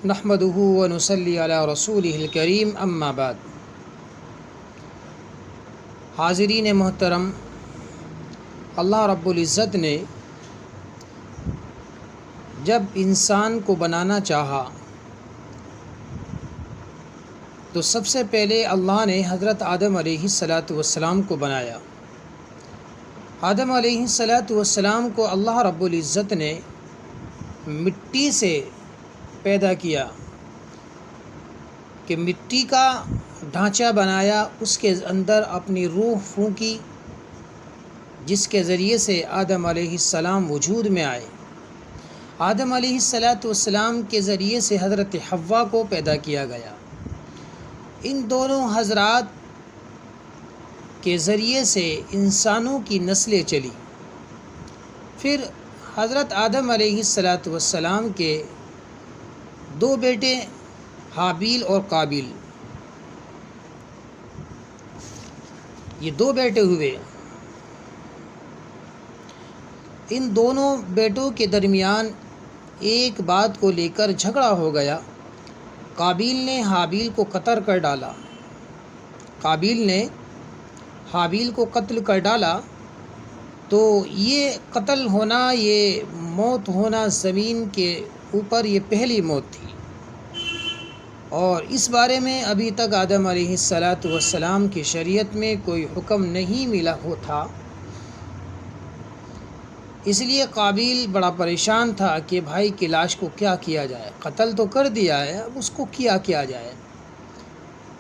نحمدہ ونصلی علی رسولہ الکریم اما بعد۔ حاضرین محترم، اللہ رب العزت نے جب انسان کو بنانا چاہا تو سب سے پہلے اللہ نے حضرت آدم علیہ السلام کو بنایا۔ آدم علیہ السلام کو اللہ رب العزت نے مٹی سے پیدا کیا کہ مٹی کا ڈھانچہ بنایا، اس کے اندر اپنی روح پھونکی، جس کے ذریعے سے آدم علیہ السلام وجود میں آئے۔ آدم علیہ السلام کے ذریعے سے حضرت حوا کو پیدا کیا گیا۔ ان دونوں حضرات کے ذریعے سے انسانوں کی نسلیں چلی۔ پھر حضرت آدم علیہ السلام کے دو بیٹے حابیل اور قابیل، یہ دو بیٹے ہوئے۔ ان دونوں بیٹوں کے درمیان ایک بات کو لے کر جھگڑا ہو گیا۔ قابیل نے حابیل کو قتل کر ڈالا، قابیل نے حابیل کو قتل کر ڈالا۔ تو یہ قتل ہونا، یہ موت ہونا زمین کے اوپر، یہ پہلی موت تھی، اور اس بارے میں ابھی تک آدم علیہ السلام کی شریعت میں کوئی حکم نہیں ملا تھا۔ اس لیے قابیل بڑا پریشان تھا کہ بھائی کی لاش کو کیا کیا جائے، قتل تو کر دیا ہے، اب اس کو کیا جائے۔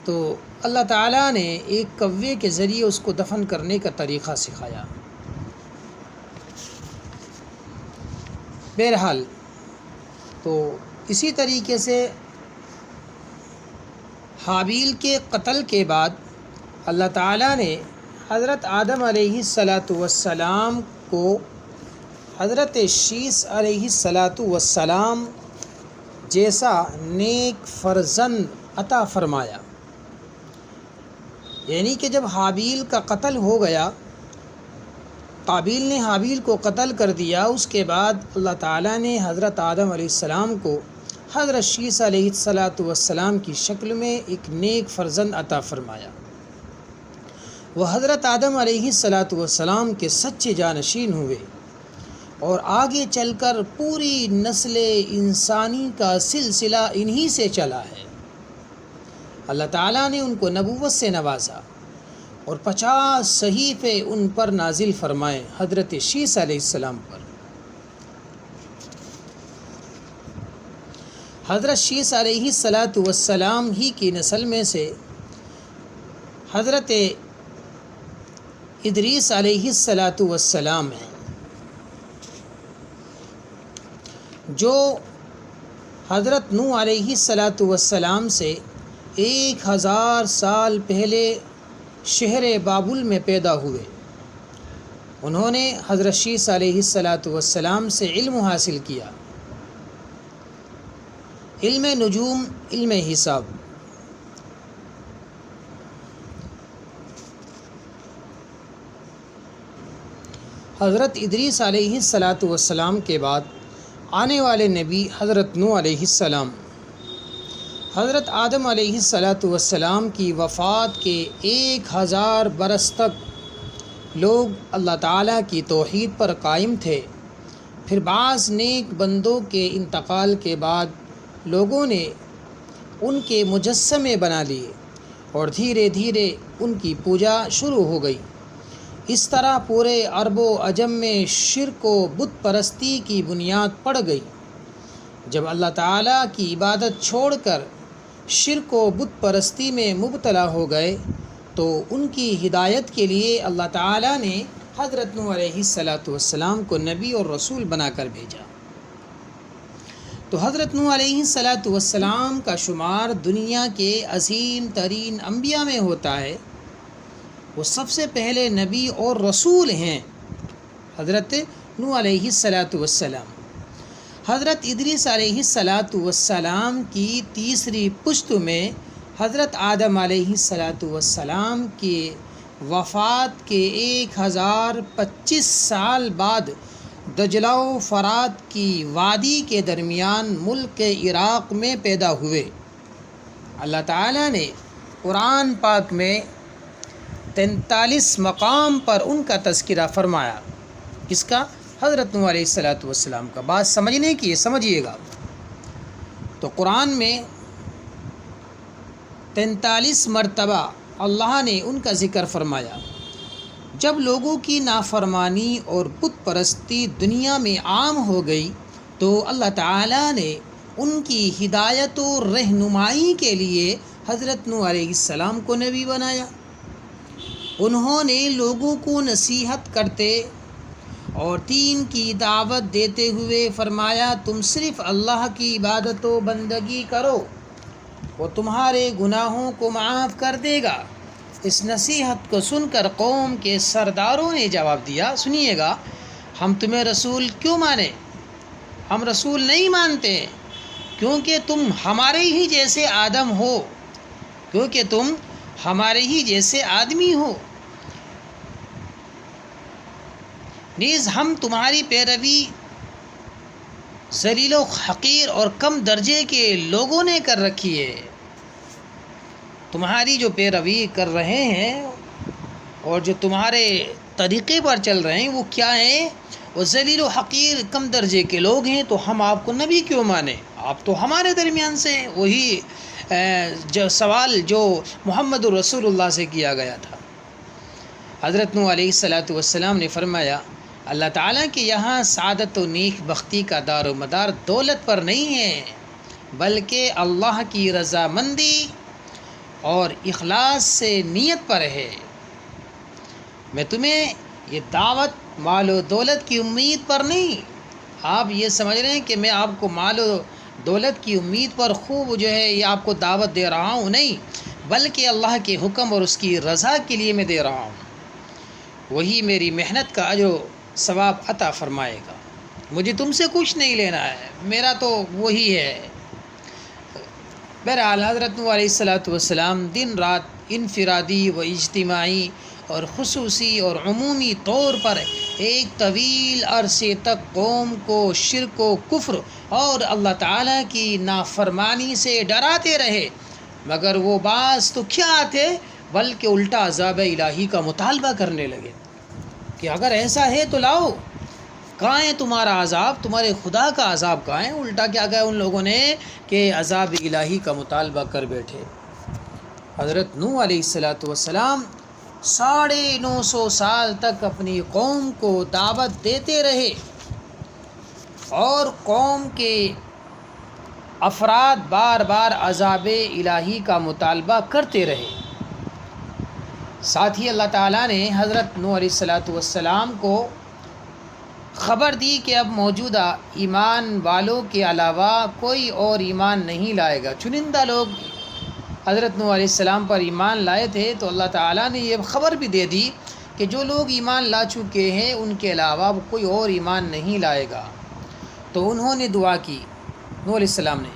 تو اللہ تعالیٰ نے ایک کوے کے ذریعے اس کو دفن کرنے کا طریقہ سکھایا۔ بہرحال تو اسی طریقے سے حابیل کے قتل کے بعد اللہ تعالیٰ نے حضرت آدم علیہ السلام کو حضرت شیث علیہ السلام جیسا نیک فرزند عطا فرمایا۔ یعنی کہ جب حابیل کا قتل ہو گیا، قابیل نے حابیل کو قتل کر دیا، اس کے بعد اللہ تعالیٰ نے حضرت آدم علیہ السلام کو حضرت شیث علیہ السلام کی شکل میں ایک نیک فرزند عطا فرمایا۔ وہ حضرت آدم علیہ السلام کے سچے جانشین ہوئے، اور آگے چل کر پوری نسل انسانی کا سلسلہ انہی سے چلا ہے۔ اللہ تعالیٰ نے ان کو نبوت سے نوازا اور 50 صحیفے ان پر نازل فرمائے، حضرت شیث علیہ السلام پر۔ حضرت شیث علیہ السلام ہی کی نسل میں سے حضرت ادریس علیہ السلام ہیں، جو حضرت نوح علیہ السلام سے 1000 سال پہلے شہر بابل میں پیدا ہوئے۔ انہوں نے حضرت شیث علیہ السلام سے علم حاصل کیا، علم نجوم، علم حساب۔ حضرت ادریس علیہ السلام کے بعد آنے والے نبی حضرت نوح علیہ السلام۔ حضرت آدم علیہ السلام کی وفات کے 1000 برس تک لوگ اللہ تعالیٰ کی توحید پر قائم تھے۔ پھر بعض نیک بندوں کے انتقال کے بعد لوگوں نے ان کے مجسمے بنا لیے، اور دھیرے دھیرے ان کی پوجا شروع ہو گئی۔ اس طرح پورے عرب و عجم میں شرک و بت پرستی کی بنیاد پڑ گئی۔ جب اللہ تعالیٰ کی عبادت چھوڑ کر شرک و بت پرستی میں مبتلا ہو گئے، تو ان کی ہدایت کے لیے اللہ تعالیٰ نے حضرت نوح علیہ السلام کو نبی اور رسول بنا کر بھیجا۔ تو حضرت نوح علیہ السلام کا شمار دنیا کے عظیم ترین انبیاء میں ہوتا ہے۔ وہ سب سے پہلے نبی اور رسول ہیں، حضرت نوح علیہ السلام۔ حضرت ادریس علیہ السلام کی تیسری پشت میں حضرت آدم علیہ السلام کے وفات کے 1025 سال بعد دجلہ و فرات کی وادی کے درمیان ملک عراق میں پیدا ہوئے۔ اللہ تعالیٰ نے قرآن پاک میں 43 مقام پر ان کا تذکرہ فرمایا۔ کس کا؟ حضرت نوح علیہ السلام کا۔ بات سمجھنے کی ہے، سمجھیے گا۔ تو قرآن میں 43 مرتبہ اللہ نے ان کا ذکر فرمایا۔ جب لوگوں کی نافرمانی اور بت پرستی دنیا میں عام ہو گئی تو اللہ تعالیٰ نے ان کی ہدایت و رہنمائی کے لیے حضرت نوح علیہ السلام کو نبی بنایا۔ انہوں نے لوگوں کو نصیحت کرتے اور دین کی دعوت دیتے ہوئے فرمایا، تم صرف اللہ کی عبادت و بندگی کرو، وہ تمہارے گناہوں کو معاف کر دے گا۔ اس نصیحت کو سن کر قوم کے سرداروں نے جواب دیا، سنیے گا، ہم تمہیں رسول کیوں مانیں؟ ہم رسول نہیں مانتے کیونکہ تم ہمارے ہی جیسے آدم ہو، کیونکہ تم ہمارے ہی جیسے آدمی ہو، نیز ہم تمہاری پیروی ذلیل و حقیر اور کم درجے کے لوگوں نے کر رکھی ہے۔ تمہاری جو پیروی کر رہے ہیں اور جو تمہارے طریقے پر چل رہے ہیں وہ کیا ہیں؟ وہ ذلیل و حقیر کم درجے کے لوگ ہیں، تو ہم آپ کو نبی کیوں مانیں؟ آپ تو ہمارے درمیان سے ہیں۔ وہی جو سوال جو محمد رسول اللہ سے کیا گیا تھا۔ حضرت نوح علیہ السلام نے فرمایا، اللہ تعالیٰ کے یہاں سعادت و نیک بختی کا دار و مدار دولت پر نہیں ہے، بلکہ اللہ کی رضامندی اور اخلاص سے نیت پر ہے۔ میں تمہیں یہ دعوت مال و دولت کی امید پر نہیں، آپ یہ سمجھ رہے ہیں کہ میں آپ کو مال و دولت کی امید پر خوب جو ہے یہ آپ کو دعوت دے رہا ہوں، نہیں، بلکہ اللہ کے حکم اور اس کی رضا کے لیے میں دے رہا ہوں۔ وہی میری محنت کا اجر و ثواب عطا فرمائے گا۔ مجھے تم سے کچھ نہیں لینا ہے، میرا تو وہی ہے۔ بہرحال حضرت نوح علیہ السلام دن رات انفرادی و اجتماعی اور خصوصی اور عمومی طور پر ایک طویل عرصے تک قوم کو شرک و کفر اور اللہ تعالیٰ کی نافرمانی سے ڈراتے رہے، مگر وہ باز تو کیا آتے بلکہ الٹا عذاب الہی کا مطالبہ کرنے لگے کہ اگر ایسا ہے تو لاؤ، کہاں ہے تمہارا عذاب، تمہارے خدا کا عذاب کہاں ہے؟ الٹا کیا کہا ان لوگوں نے کہ عذاب الہی کا مطالبہ کر بیٹھے۔ حضرت نوح علیہ السلام 950 سال تک اپنی قوم کو دعوت دیتے رہے اور قوم کے افراد بار بار عذاب الہی کا مطالبہ کرتے رہے۔ ساتھ ہی اللہ تعالیٰ نے حضرت نوح علیہ السلام کو خبر دی کہ اب موجودہ ایمان والوں کے علاوہ کوئی اور ایمان نہیں لائے گا۔ چنندہ لوگ حضرت نوح علیہ السلام پر ایمان لائے تھے، تو اللہ تعالیٰ نے یہ خبر بھی دے دی کہ جو لوگ ایمان لا چکے ہیں ان کے علاوہ کوئی اور ایمان نہیں لائے گا۔ تو انہوں نے دعا کی، نوح علیہ السلام نے،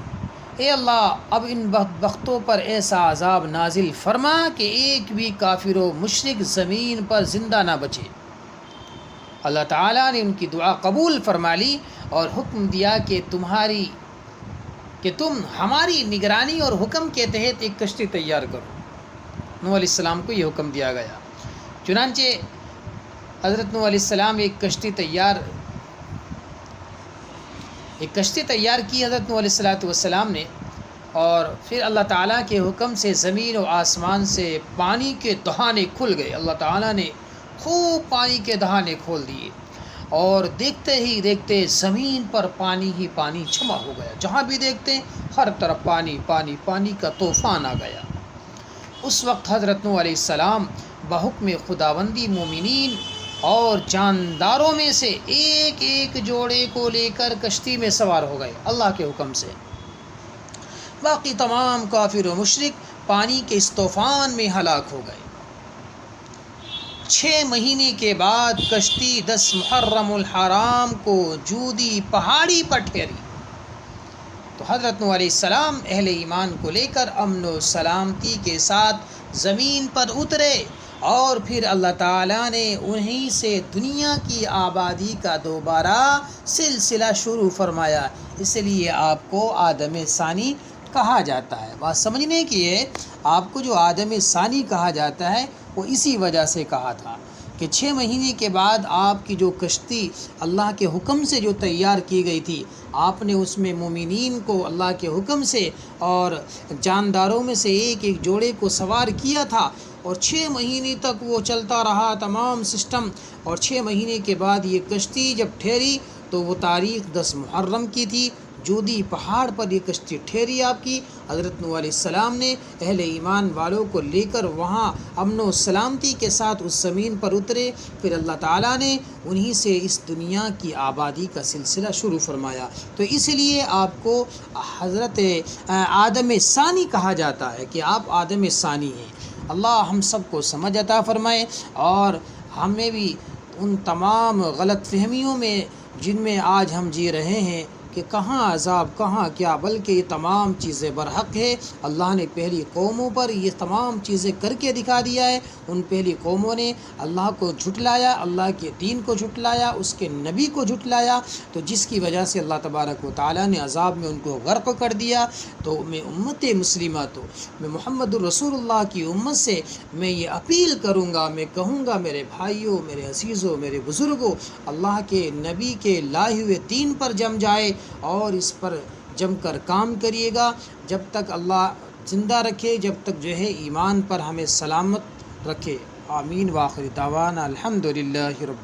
اے اللہ اب ان بدبختوں پر ایسا عذاب نازل فرما کہ ایک بھی کافر و مشرک زمین پر زندہ نہ بچے۔ اللہ تعالیٰ نے ان کی دعا قبول فرما لی اور حکم دیا کہ تم ہماری نگرانی اور حکم کے تحت ایک کشتی تیار کرو۔ نوح علیہ السلام کو یہ حکم دیا گیا۔ چنانچہ حضرت نوح علیہ السلام ایک کشتی تیار کی حضرت نوح علیہ السلام نے، اور پھر اللہ تعالیٰ کے حکم سے زمین و آسمان سے پانی کے دہانے کھل گئے۔ اللہ تعالیٰ نے خوب پانی کے دہانے کھول دیے اور دیکھتے ہی دیکھتے زمین پر پانی ہی پانی جمع ہو گیا۔ جہاں بھی دیکھتے ہر طرف پانی پانی پانی کا طوفان آ گیا۔ اس وقت حضرت نوح علیہ السلام بحکم خداوندی مومنین اور جانداروں میں سے ایک ایک جوڑے کو لے کر کشتی میں سوار ہو گئے اللہ کے حکم سے۔ باقی تمام کافر و مشرک پانی کے اس طوفان میں ہلاک ہو گئے۔ 6 مہینے کے بعد کشتی 10 محرم الحرام کو جودی پہاڑی پر ٹھہری، تو حضرت نوح علیہ السلام اہل ایمان کو لے کر امن و سلامتی کے ساتھ زمین پر اترے اور پھر اللہ تعالیٰ نے انہیں سے دنیا کی آبادی کا دوبارہ سلسلہ شروع فرمایا، اس لیے آپ کو آدم ثانی کہا جاتا ہے۔ بات سمجھنے کی ہے، آپ کو جو آدم ثانی کہا جاتا ہے وہ اسی وجہ سے کہا تھا کہ 6 مہینے کے بعد آپ کی جو کشتی اللہ کے حکم سے جو تیار کی گئی تھی، آپ نے اس میں مومنین کو اللہ کے حکم سے اور جانداروں میں سے ایک ایک جوڑے کو سوار کیا تھا، اور 6 مہینے تک وہ چلتا رہا تمام سسٹم، اور 6 مہینے کے بعد یہ کشتی جب ٹھہری تو وہ تاریخ 10 محرم کی تھی۔ جودی پہاڑ پر یہ کشتی ٹھہری آپ کی، حضرت نوح علیہ السلام نے اہل ایمان والوں کو لے کر وہاں امن و سلامتی کے ساتھ اس زمین پر اترے، پھر اللہ تعالیٰ نے انہی سے اس دنیا کی آبادی کا سلسلہ شروع فرمایا۔ تو اس لیے آپ کو حضرت آدم ثانی کہا جاتا ہے کہ آپ آدم ثانی ہیں۔ اللہ ہم سب کو سمجھ عطا فرمائے، اور ہمیں بھی ان تمام غلط فہمیوں میں جن میں آج ہم جی رہے ہیں کہ کہاں عذاب کہاں کیا، بلکہ یہ تمام چیزیں برحق ہے۔ اللہ نے پہلی قوموں پر یہ تمام چیزیں کر کے دکھا دیا ہے۔ ان پہلی قوموں نے اللہ کو جھٹلایا، اللہ کے دین کو جھٹلایا، اس کے نبی کو جھٹلایا، تو جس کی وجہ سے اللہ تبارک و تعالیٰ نے عذاب میں ان کو غرق کر دیا۔ تو میں امت مسلمہ تو میں محمد الرسول اللہ کی امت سے میں یہ اپیل کروں گا، میں کہوں گا میرے بھائیوں، میرے عزیزوں، میرے بزرگوں، اللہ کے نبی کے لائے ہوئے دین پر جم جائے اور اس پر جم کر کام کریے گا، جب تک اللہ زندہ رکھے، جب تک جو ہے ایمان پر ہمیں سلامت رکھے۔ آمین۔ وآخر دعوانا الحمدللہ رب